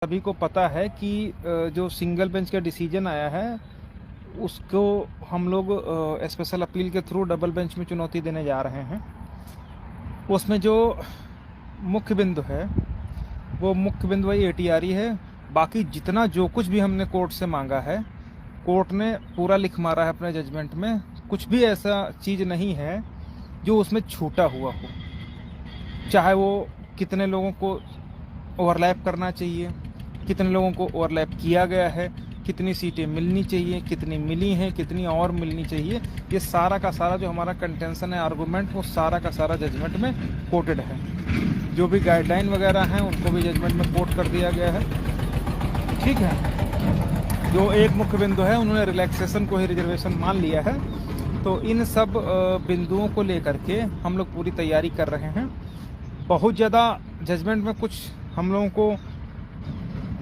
सभी को पता है कि जो सिंगल बेंच का डिसीजन आया है उसको हम लोग स्पेशल अपील के थ्रू डबल बेंच में चुनौती देने जा रहे हैं। उसमें जो मुख्य बिंदु है वो मुख्य बिंदु वही एटीआर ही है। बाकी जितना जो कुछ भी हमने कोर्ट से मांगा है कोर्ट ने पूरा लिख मारा है अपने जजमेंट में। कुछ भी ऐसा चीज़ नहीं है जो उसमें छूटा हुआ हो, चाहे वो कितने लोगों को ओवरलैप करना चाहिए, कितने लोगों को ओवरलैप किया गया है, कितनी सीटें मिलनी चाहिए, कितनी मिली हैं, कितनी और मिलनी चाहिए। ये सारा का सारा जो हमारा कंटेंशन है, आर्गूमेंट, वो सारा का सारा जजमेंट में कोटेड है। जो भी गाइडलाइन वगैरह हैं उनको भी जजमेंट में कोट कर दिया गया है। ठीक है, जो एक मुख्य बिंदु है उन्होंने रिलैक्सेशन को ही रिजर्वेशन मान लिया है। तो इन सब बिंदुओं को लेकर के हम लोग पूरी तैयारी कर रहे हैं। बहुत ज़्यादा जजमेंट में कुछ हम लोगों को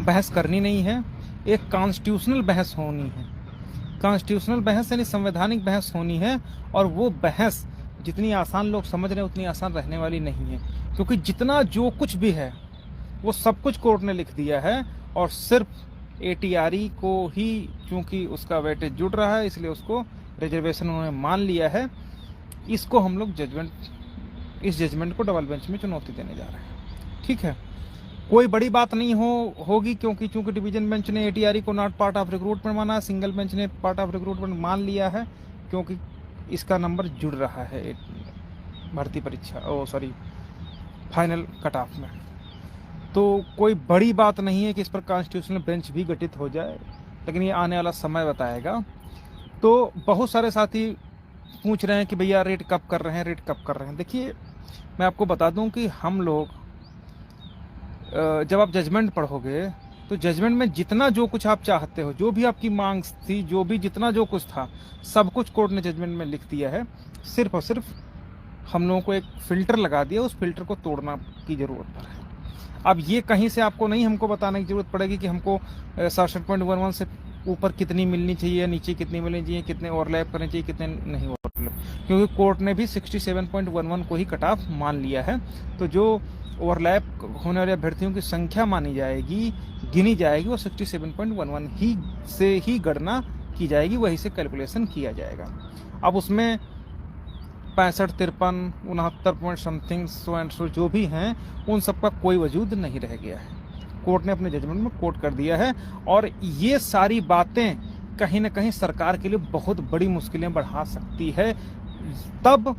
बहस करनी नहीं है, एक कॉन्स्टिट्यूशनल बहस होनी है। कॉन्स्टिट्यूशनल बहस यानी संवैधानिक बहस होनी है। और वो बहस जितनी आसान लोग समझ रहे हैं उतनी आसान रहने वाली नहीं है, क्योंकि जितना जो कुछ भी है वो सब कुछ कोर्ट ने लिख दिया है। और सिर्फ एटीआरई को ही क्योंकि उसका वेटेज जुड़ रहा है इसलिए उसको रिजर्वेशन उन्होंने मान लिया है। इसको हम लोग इस जजमेंट को डबल बेंच में चुनौती देने जा रहे हैं। ठीक है, कोई बड़ी बात नहीं होगी, क्योंकि चूंकि डिवीजन बेंच ने एटीआरई को नॉट पार्ट ऑफ रिक्रूटमेंट माना, सिंगल बेंच ने पार्ट ऑफ रिक्रूटमेंट मान लिया है, क्योंकि इसका नंबर जुड़ रहा है भर्ती परीक्षा फाइनल कट ऑफ में। तो कोई बड़ी बात नहीं है कि इस पर कॉन्स्टिट्यूशनल बेंच भी गठित हो जाए, लेकिन ये आने वाला समय बताएगा। तो बहुत सारे साथी पूछ रहे हैं कि भैया रेट कब कर रहे हैं, रेट कब कर रहे हैं। देखिए, मैं आपको बता दूं कि हम लोग जब आप जजमेंट पढ़ोगे तो जजमेंट में जितना जो कुछ आप चाहते हो, जो भी आपकी मांग थी, जो भी जितना जो कुछ था, सब कुछ कोर्ट ने जजमेंट में लिख दिया है। सिर्फ और सिर्फ हम लोगों को एक फ़िल्टर लगा दिया, उस फिल्टर को तोड़ना की ज़रूरत पर है। अब ये कहीं से आपको नहीं हमको बताने की ज़रूरत पड़ेगी कि हमको 67.11 से ऊपर कितनी मिलनी चाहिए, नीचे कितनी मिलनी चाहिए, कितने ओवरलैप करने चाहिए, कितने नहीं ओवरलैप, क्योंकि कोर्ट ने भी 67.11 को ही कट ऑफ मान लिया है। तो जो ओवरलैप होने वाले अभ्यर्थियों की संख्या मानी जाएगी, गिनी जाएगी, वो 67.11 ही से ही गणना की जाएगी, वही से कैलकुलेशन किया जाएगा। अब उसमें 65, 53, 69 point something so and so जो भी हैं उन सब का कोई वजूद नहीं रह गया है। कोर्ट ने अपने जजमेंट में कोट कर दिया है। और ये सारी बातें कहीं ना कहीं सरकार के लिए बहुत बड़ी मुश्किलें बढ़ा सकती है, तब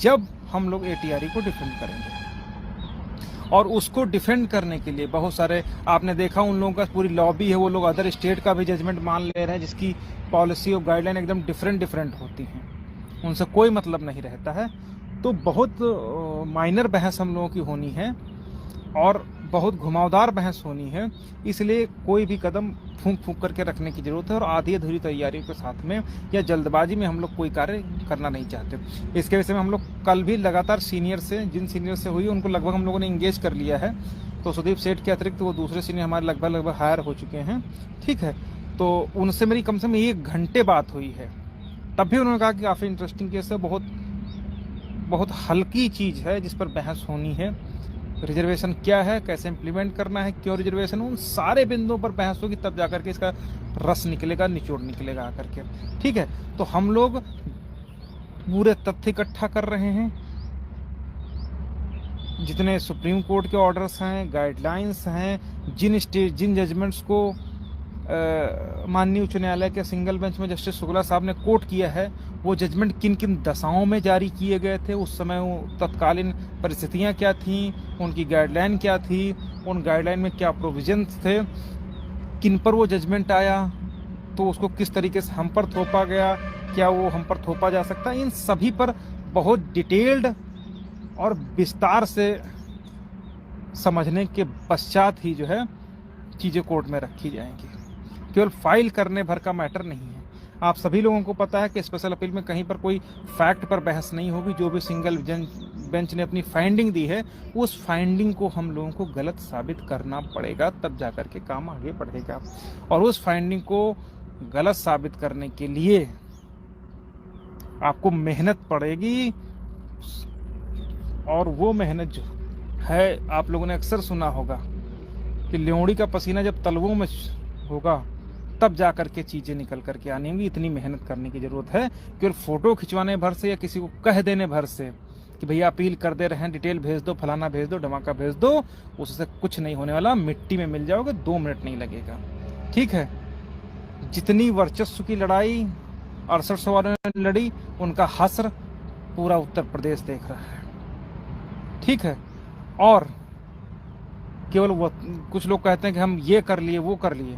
जब हम लोग एटीआरई को डिफेंड करेंगे। और उसको डिफेंड करने के लिए बहुत सारे, आपने देखा उन लोगों का पूरी लॉबी है, वो लोग अदर स्टेट का भी जजमेंट मान ले रहे हैं, जिसकी पॉलिसी और गाइडलाइन एकदम डिफरेंट होती हैं, उनसे कोई मतलब नहीं रहता है। तो बहुत माइनर बहस हम लोगों की होनी है और बहुत घुमावदार बहस होनी है। इसलिए कोई भी कदम फूंक फूंक करके रखने की ज़रूरत है, और आधी अधूरी तैयारियों के साथ में या जल्दबाजी में हम लोग कोई कार्य करना नहीं चाहते। इसके विषय में हम लोग कल भी लगातार सीनियर से, जिन सीनियर से हुई उनको लगभग हम लोगों ने इंगेज कर लिया है। तो सुदीप सेठ के अतिरिक्त वो दूसरे सीनियर हमारे लगभग हायर हो चुके हैं। ठीक है, तो उनसे मेरी कम से कम 1 घंटे बात हुई है। तब भी उन्होंने कहा कि काफ़ी इंटरेस्टिंग केस है, बहुत हल्की चीज़ है जिस पर बहस होनी है। रिजर्वेशन क्या है, कैसे इम्प्लीमेंट करना है, क्यों रिजर्वेशन, उन सारे बिंदुओं पर बहस होगी, तब जाकर के इसका रस निकलेगा, निचोड़ निकलेगा आकर के। ठीक है, तो हम लोग पूरे तथ्य इकट्ठा कर रहे हैं, जितने सुप्रीम कोर्ट के ऑर्डर्स हैं, गाइडलाइंस हैं, जिन जजमेंट्स को माननीय उच्च न्यायालय के सिंगल बेंच में जस्टिस शुक्ला साहब ने कोट किया है, वो जजमेंट किन किन दशाओं में जारी किए गए थे, उस समय वो तत्कालीन परिस्थितियां क्या थीं, उनकी गाइडलाइन क्या थी, उन गाइडलाइन में क्या प्रोविजंस थे, किन पर वो जजमेंट आया, तो उसको किस तरीके से हम पर थोपा गया, क्या वो हम पर थोपा जा सकता है, इन सभी पर बहुत डिटेल्ड और विस्तार से समझने के पश्चात ही जो है चीज़ें कोर्ट में रखी जाएंगी। केवल फाइल करने भर का मैटर नहीं है। आप सभी लोगों को पता है कि स्पेशल अपील में कहीं पर कोई फैक्ट पर बहस नहीं होगी। जो भी सिंगल बेंच ने अपनी फाइंडिंग दी है, उस फाइंडिंग को हम लोगों को गलत साबित करना पड़ेगा, तब जाकर के काम आगे बढ़ेगा। और उस फाइंडिंग को गलत साबित करने के लिए आपको मेहनत पड़ेगी, और वो मेहनत जो है, आप लोगों ने अक्सर सुना होगा कि ल्योड़ी का पसीना जब तलवों में होगा तब जा करके चीज़ें निकल करके आनी होंगी। इतनी मेहनत करने की ज़रूरत है कि फ़ोटो खिंचवाने भर से या किसी को कह देने भर से कि भैया अपील कर दे रहे हैं, डिटेल भेज दो, फलाना भेज दो, धमाका भेज दो, उससे कुछ नहीं होने वाला। मिट्टी में मिल जाओगे, 2 मिनट नहीं लगेगा। ठीक है, जितनी वर्चस्व की लड़ाई 68 वालों ने लड़ी, उनका हस्र पूरा उत्तर प्रदेश देख रहा है। ठीक है, और केवल वो कुछ लोग कहते हैं कि हम ये कर लिए, वो कर लिए।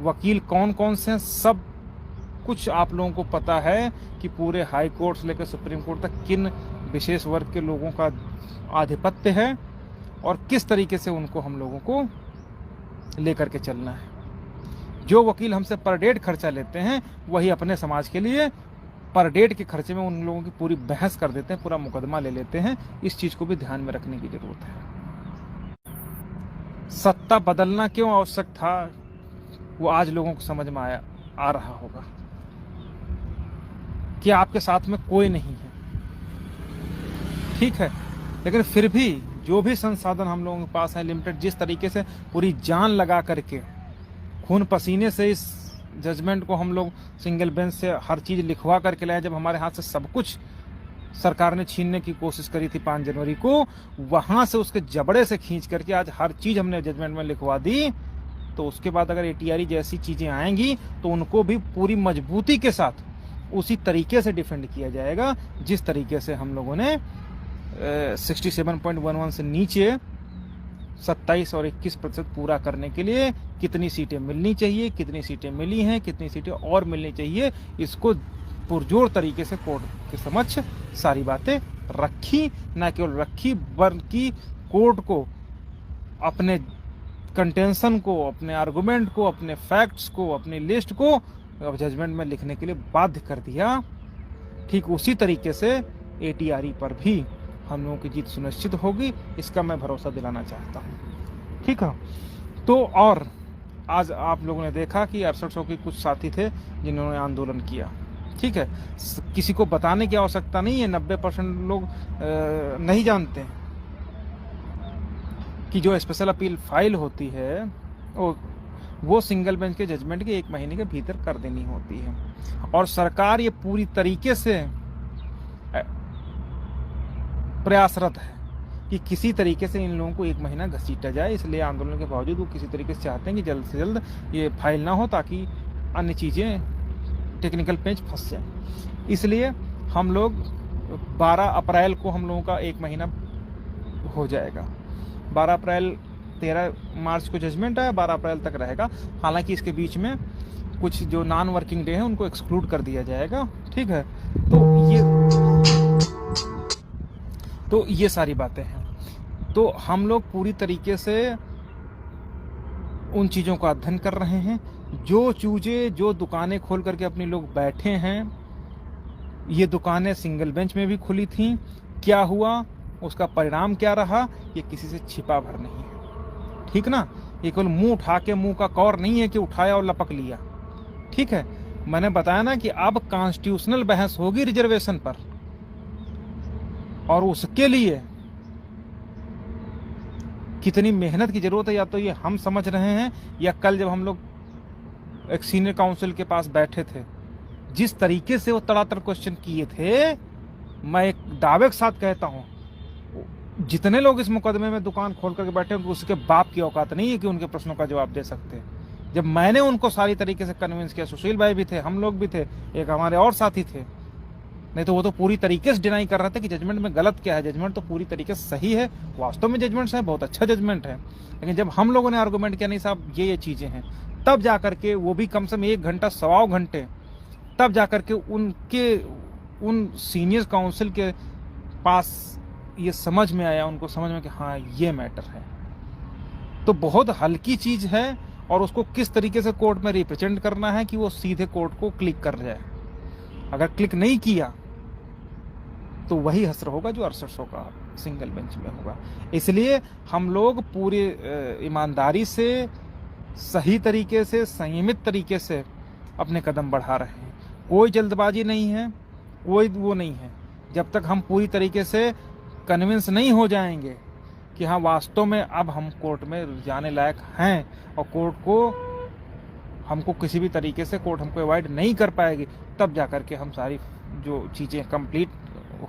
वकील कौन कौन से हैं, सब कुछ आप लोगों को पता है कि पूरे हाई कोर्ट से लेकर सुप्रीम कोर्ट तक किन विशेष वर्ग के लोगों का आधिपत्य है और किस तरीके से उनको हम लोगों को लेकर के चलना है। जो वकील हमसे पर डेट खर्चा लेते हैं वही अपने समाज के लिए पर डेट के खर्चे में उन लोगों की पूरी बहस कर देते हैं, पूरा मुकदमा ले लेते हैं। इस चीज़ को भी ध्यान में रखने की जरूरत है। सत्ता बदलना क्यों आवश्यक था, वो आज लोगों को समझ में आ रहा होगा कि आपके साथ में कोई नहीं है। ठीक है, लेकिन फिर भी जो भी संसाधन हम लोगों के पास है लिमिटेड, जिस तरीके से पूरी जान लगा करके खून पसीने से इस जजमेंट को हम लोग सिंगल बेंच से हर चीज़ लिखवा करके लाए, जब हमारे हाथ से सब कुछ सरकार ने छीनने की कोशिश करी थी 5 जनवरी को, वहाँ से उसके जबड़े से खींच करके आज हर चीज़ हमने जजमेंट में लिखवा दी। तो उसके बाद अगर ATRE जैसी चीज़ें आएंगी तो उनको भी पूरी मजबूती के साथ उसी तरीके से डिफेंड किया जाएगा जिस तरीके से हम लोगों ने 67.11 से नीचे 27 और 21% पूरा करने के लिए कितनी सीटें मिलनी चाहिए, कितनी सीटें मिली हैं, कितनी सीटें और मिलनी चाहिए, इसको पुरजोर तरीके से कोर्ट के समक्ष सारी बातें रखी। न केवल रखी बल्कि कोर्ट को अपने कंटेंशन को, अपने आर्गुमेंट को, अपने फैक्ट्स को, अपनी लिस्ट को जजमेंट में लिखने के लिए बाध्य कर दिया। ठीक उसी तरीके से ATRE पर भी हम लोगों की जीत सुनिश्चित होगी, इसका मैं भरोसा दिलाना चाहता हूँ। ठीक है, तो और आज आप लोगों ने देखा कि 6800 के कुछ साथी थे जिन्होंने आंदोलन किया। ठीक है, किसी को बताने की आवश्यकता नहीं है, 90% लोग नहीं जानते हैं कि जो स्पेशल अपील फाइल होती है वो सिंगल बेंच के जजमेंट के 1 महीने के भीतर कर देनी होती है। और सरकार ये पूरी तरीके से प्रयासरत है कि किसी तरीके से इन लोगों को 1 महीना घसीटा जाए। इसलिए आंदोलन के बावजूद वो किसी तरीके से चाहते हैं कि जल्द से जल्द ये फाइल ना हो ताकि अन्य चीज़ें टेक्निकल पेज फंस जाए। इसलिए हम लोग 12 अप्रैल को हम लोगों का 1 महीना हो जाएगा। 12 अप्रैल 13 मार्च को जजमेंट है, 12 अप्रैल तक रहेगा। हालांकि इसके बीच में कुछ जो नॉन वर्किंग डे है उनको एक्सक्लूड कर दिया जाएगा। ठीक है, तो ये सारी बातें हैं। तो हम लोग पूरी तरीके से उन चीज़ों का अध्ययन कर रहे हैं। जो चूजे जो दुकानें खोल करके अपने लोग बैठे हैं, ये दुकानें सिंगल बेंच में भी खुली थीं, क्या हुआ, उसका परिणाम क्या रहा, ये किसी से छिपा भर नहीं है। ठीक ना, ये केवल मुंह उठा के, मुंह का कौर नहीं है कि उठाया और लपक लिया। ठीक है, मैंने बताया ना कि अब कॉन्स्टिट्यूशनल बहस होगी रिजर्वेशन पर, और उसके लिए कितनी मेहनत की जरूरत है या तो ये हम समझ रहे हैं, या कल जब हम लोग एक सीनियर काउंसिल के पास बैठे थे, जिस तरीके से वो तड़ातड़ क्वेश्चन किए थे, मैं एक दावे के साथ कहता हूं जितने लोग इस मुकदमे में दुकान खोल करके बैठे हैं उसके बाप की औकात नहीं है कि उनके प्रश्नों का जवाब दे सकते हैं। जब मैंने उनको सारी तरीके से कन्विंस किया, सुशील भाई भी थे, हम लोग भी थे, एक हमारे और साथी थे, नहीं तो वो तो पूरी तरीके से डिनाई कर रहे थे कि जजमेंट में गलत क्या है। जजमेंट तो पूरी तरीके से सही है, वास्तव में जजमेंट है, बहुत अच्छा जजमेंट है। लेकिन जब हम लोगों ने आर्गूमेंट किया नहीं साहब ये चीज़ें हैं, तब जा करके वो भी कम से कम 1 घंटा 1.25 घंटे, तब जा करके उन सीनियर काउंसिल के पास ये समझ में आया, उनको समझ में कि हाँ ये मैटर है। तो बहुत हल्की चीज़ है, और उसको किस तरीके से कोर्ट में रिप्रेजेंट करना है कि वो सीधे कोर्ट को क्लिक कर जाए। अगर क्लिक नहीं किया तो वही हसर होगा जो 6800 का सिंगल बेंच में होगा। इसलिए हम लोग पूरी ईमानदारी से, सही तरीके से, संयमित तरीके से अपने कदम बढ़ा रहे हैं। कोई जल्दबाजी नहीं है, कोई वो नहीं है। जब तक हम पूरी तरीके से कन्विंस नहीं हो जाएंगे कि हाँ वास्तव में अब हम कोर्ट में जाने लायक हैं और कोर्ट को हमको किसी भी तरीके से कोर्ट हमको अवॉइड नहीं कर पाएगी, तब जा कर के हम सारी जो चीज़ें कंप्लीट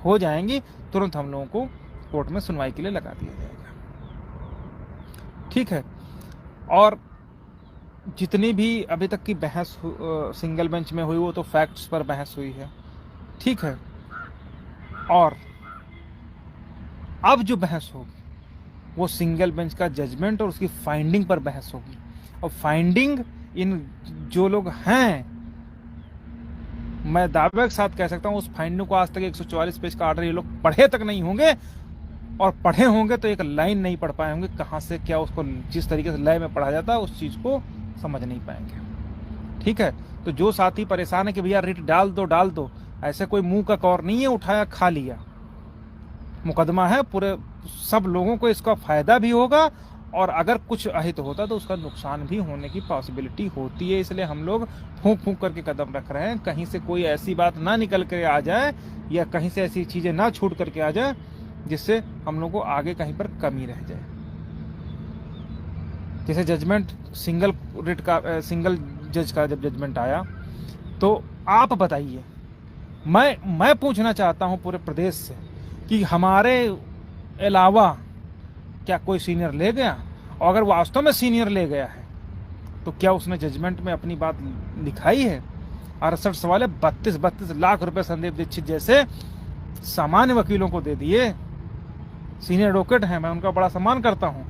हो जाएंगी, तुरंत हम लोगों को कोर्ट में सुनवाई के लिए लगा दिया जाएगा। ठीक है। और जितनी भी अभी तक की बहस सिंगल बेंच में हुई वो तो फैक्ट्स पर बहस हुई है। ठीक है। और अब जो बहस होगी वो सिंगल बेंच का जजमेंट और उसकी फाइंडिंग पर बहस होगी। और फाइंडिंग इन जो लोग हैं, मैं दावे के साथ कह सकता हूं उस फाइंडिंग को आज तक 144 पेज का ऑर्डर ये लोग पढ़े तक नहीं होंगे, और पढ़े होंगे तो एक लाइन नहीं पढ़ पाए होंगे, कहाँ से क्या उसको जिस तरीके से लय में पढ़ा जाता है उस चीज़ को समझ नहीं पाएंगे। ठीक है। तो जो साथी परेशान है कि भैया रिट डाल दो, ऐसे कोई मुंह का कौर नहीं है उठाया खा लिया, मुकदमा है, पूरे सब लोगों को इसका फायदा भी होगा, और अगर कुछ अहित होता तो उसका नुकसान भी होने की पॉसिबिलिटी होती है। इसलिए हम लोग फूंक फूंक करके कदम रख रहे हैं, कहीं से कोई ऐसी बात ना निकल कर आ जाए या कहीं से ऐसी चीज़ें ना छूट करके आ जाए जिससे हम लोग को आगे कहीं पर कमी रह जाए। जैसे जजमेंट सिंगल जज का जब जजमेंट आया तो आप बताइए, मैं पूछना चाहता हूं पूरे प्रदेश से कि हमारे अलावा क्या कोई सीनियर ले गया, और अगर वास्तव में सीनियर ले गया है तो क्या उसने जजमेंट में अपनी बात लिखाई है? 68 सवाल 32 लाख रुपए संदीप दीक्षित जैसे सामान्य वकीलों को दे दिए। सीनियर एडवोकेट हैं, मैं उनका बड़ा सम्मान करता हूं,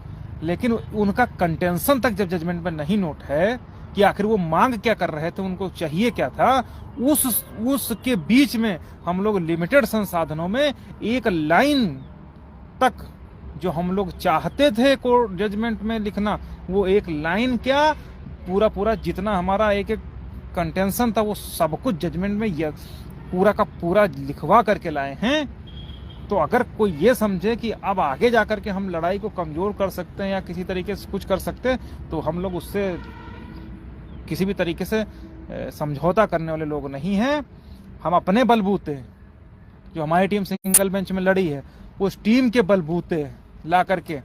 लेकिन उनका कंटेंशन तक जब जजमेंट में नहीं नोट है कि आखिर वो मांग क्या कर रहे थे, उनको चाहिए क्या था, उसके बीच में हम लोग लिमिटेड संसाधनों में एक लाइन तक जो हम लोग चाहते थे कोर्ट जजमेंट में लिखना, वो एक लाइन क्या पूरा जितना हमारा एक कंटेंशन था वो सब कुछ जजमेंट में पूरा का पूरा लिखवा करके लाए हैं। तो अगर कोई ये समझे कि अब आगे जाकर के हम लड़ाई को कमजोर कर सकते हैं या किसी तरीके से कुछ कर सकते हैं, तो हम लोग उससे किसी भी तरीके से समझौता करने वाले लोग नहीं हैं। हम अपने बलबूते, जो हमारी टीम सिंगल बेंच में लड़ी है, उस टीम के बलबूते ला करके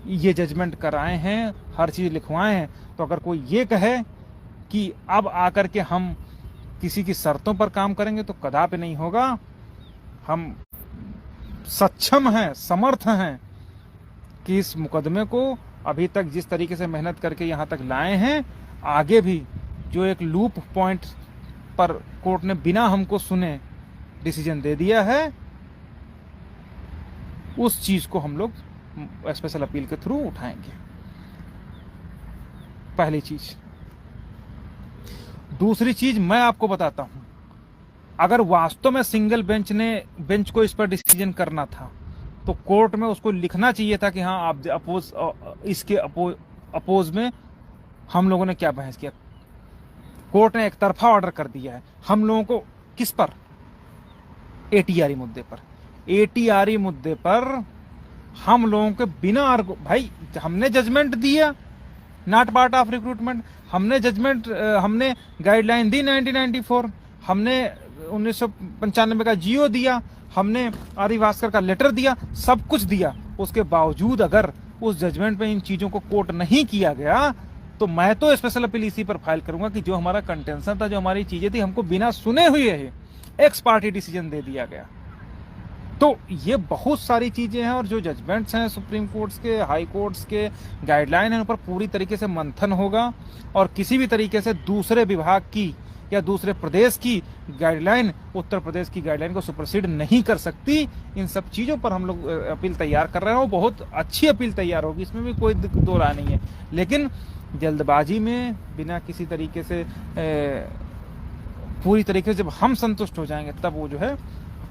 ये जजमेंट कराए हैं, हर चीज़ लिखवाए हैं। तो अगर कोई ये कहे कि अब आकर के हम किसी की शर्तों पर काम करेंगे तो कदापि नहीं होगा। हम सक्षम हैं, समर्थ हैं कि इस मुकदमे को अभी तक जिस तरीके से मेहनत करके यहाँ तक लाए हैं, आगे भी जो एक लूप पॉइंट पर कोर्ट ने बिना हमको सुने डिसीजन दे दिया है, उस चीज को हम लोग स्पेशल अपील के थ्रू उठाएंगे। पहली चीज। दूसरी चीज मैं आपको बताता हूं, अगर वास्तव में सिंगल बेंच को इस पर डिसीजन करना था तो कोर्ट में उसको लिखना चाहिए था कि हाँ आप इसके अपोज में हम लोगों ने क्या बहस किया। कोर्ट ने एक तरफा ऑर्डर कर दिया है हम लोगों को। किस पर? एटीआरई मुद्दे पर। एटीआरई मुद्दे पर हम लोगों के बिना भाई हमने जजमेंट दिया, नॉट पार्ट ऑफ रिक्रूटमेंट। हमने गाइडलाइन दी 1994, हमने 1995 का जियो दिया, हमने आर भास्कर का लेटर दिया, सब कुछ दिया। उसके बावजूद अगर उस जजमेंट में इन चीजों को कोट नहीं किया गया तो मैं तो स्पेशल अपील इसी पर फाइल करूंगा कि जो हमारा कंटेंशन था, जो हमारी चीजें थी, हमको बिना सुने हुए ही एक्स पार्टी डिसीजन दे दिया गया। तो ये बहुत सारी चीजें हैं, और जो जजमेंट्स हैं सुप्रीम कोर्ट्स के, हाई कोर्ट्स के, गाइडलाइन है, उन पर पूरी तरीके से मंथन होगा, और किसी भी तरीके से दूसरे विभाग की या दूसरे प्रदेश की गाइडलाइन उत्तर प्रदेश की गाइडलाइन को सुपरसीड नहीं कर सकती। इन सब चीज़ों पर हम लोग अपील तैयार कर रहे हैं, वो बहुत अच्छी अपील तैयार होगी, इसमें भी कोई दो राय नहीं है। लेकिन जल्दबाजी में बिना किसी तरीके से पूरी तरीके से जब हम संतुष्ट हो जाएंगे तब वो जो है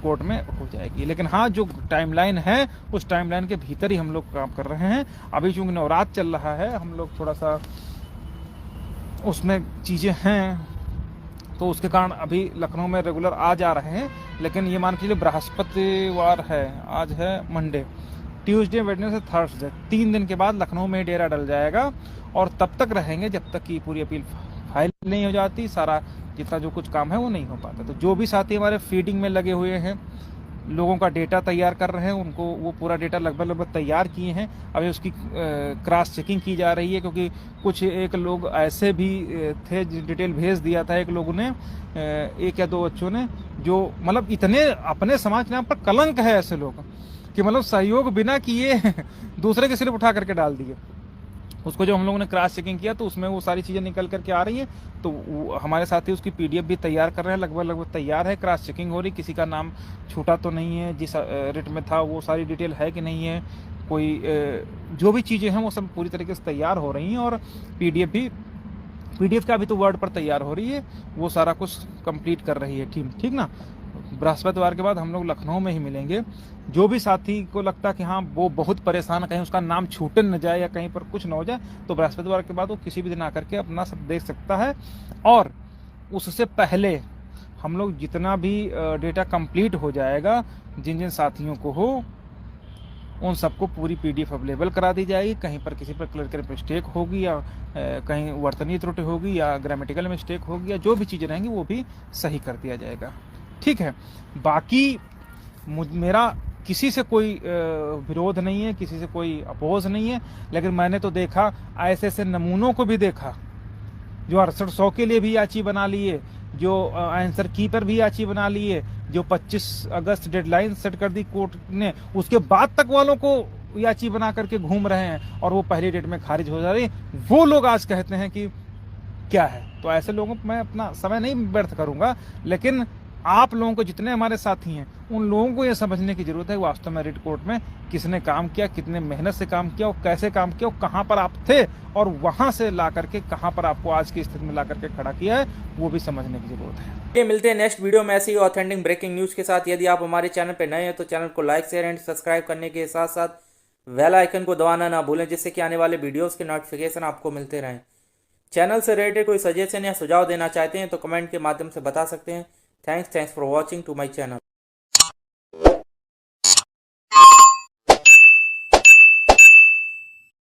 कोर्ट में हो जाएगी। लेकिन हाँ, जो टाइमलाइन है उस टाइमलाइन के भीतर ही हम लोग काम कर रहे हैं। अभी चूंकि नवरात्र चल रहा है, हम लोग थोड़ा सा उसमें चीज़ें हैं, तो उसके कारण अभी लखनऊ में रेगुलर आ जा रहे हैं। लेकिन ये मान के चलिए बृहस्पतिवार है, आज है मंडे, ट्यूसडे, वेडनेसडे, थर्सडे, 3 दिन के बाद लखनऊ में डेरा डल जाएगा, और तब तक रहेंगे जब तक कि पूरी अपील फाइल नहीं हो जाती, सारा जितना जो कुछ काम है वो नहीं हो पाता। तो जो भी साथी हमारे फीडिंग में लगे हुए हैं, लोगों का डेटा तैयार कर रहे हैं, उनको वो पूरा डेटा लगभग तैयार किए हैं। अभी उसकी क्रॉस चेकिंग की जा रही है, क्योंकि कुछ एक लोग ऐसे भी थे, डिटेल भेज दिया था एक लोगों ने, एक या दो बच्चों ने, जो मतलब इतने अपने समाज के नाम पर कलंक है ऐसे लोग कि मतलब सहयोग बिना किए दूसरे के सिर्फ उठा करके डाल दिए। उसको जो हम लोगों ने क्रॉस चेकिंग किया तो उसमें वो सारी चीज़ें निकल करके आ रही हैं। तो हमारे साथी उसकी पीडीएफ भी तैयार कर रहे हैं, लगभग तैयार है, क्रॉस चेकिंग हो रही, किसी का नाम छूटा तो नहीं है, जिस रेट में था वो सारी डिटेल है कि नहीं है, कोई जो भी चीज़ें हैं वो सब पूरी तरीके से तैयार हो रही हैं। और पीडीएफ का अभी तो वर्ड पर तैयार हो रही है, वो सारा कुछ कंप्लीट कर रही है टीम, ठीक ना। बृहस्पतिवार के बाद हम लोग लखनऊ में ही मिलेंगे। जो भी साथी को लगता कि हाँ वो बहुत परेशान है, कहीं उसका नाम छूटे न जाए या कहीं पर कुछ ना हो जाए, तो बृहस्पतिवार के बाद वो किसी भी दिन आकर के अपना सब देख सकता है। और उससे पहले हम लोग जितना भी डेटा कंप्लीट हो जाएगा, जिन जिन साथियों को हो, उन सबको पूरी पीडीएफ अवेलेबल करा दी जाएगी। कहीं पर किसी पर क्लरिकल मिस्टेक होगी या कहीं वर्तनीय त्रुटि होगी या ग्रामेटिकल मिस्टेक होगी या जो भी चीज़ें रहेंगी वो भी सही कर दिया जाएगा, ठीक है। बाकी मेरा किसी से कोई विरोध नहीं है, किसी से कोई अपोज नहीं है, लेकिन मैंने तो देखा, ऐसे ऐसे नमूनों को भी देखा जो 6800 के लिए भी याची बना लिए, जो आंसर की पर भी याची बना लिए, जो 25 अगस्त डेडलाइन सेट कर दी कोर्ट ने, उसके बाद तक वालों को याची बना करके घूम रहे हैं और वो पहली डेट में खारिज हो जा रही। वो लोग आज कहते हैं कि क्या है। तो ऐसे लोगों को मैं अपना समय नहीं व्यर्थ करूंगा, लेकिन आप लोगों को, जितने हमारे साथी हैं, उन लोगों को यह समझने की जरूरत है वास्तव में रिट कोर्ट में किसने काम किया, कितने मेहनत से काम किया, और कैसे काम किया, और कहाँ पर आप थे और वहां से ला करके कहाँ पर आपको आज की स्थिति में ला करके खड़ा किया है, वो भी समझने की जरूरत है। ये मिलते हैं नेक्स्ट वीडियो में ऐसी ऑथेंटिक ब्रेकिंग न्यूज़ के साथ। यदि आप हमारे चैनल पर नए हैं तो चैनल को लाइक, शेयर एंड सब्सक्राइब करने के साथ साथ बेल आइकन को दबाना ना भूलें, जिससे कि आने वाले वीडियोस के नोटिफिकेशन आपको मिलते रहें। चैनल से रिलेटेड कोई सजेशन या सुझाव देना चाहते हैं तो कमेंट के माध्यम से बता सकते हैं। Thanks for watching to my channel.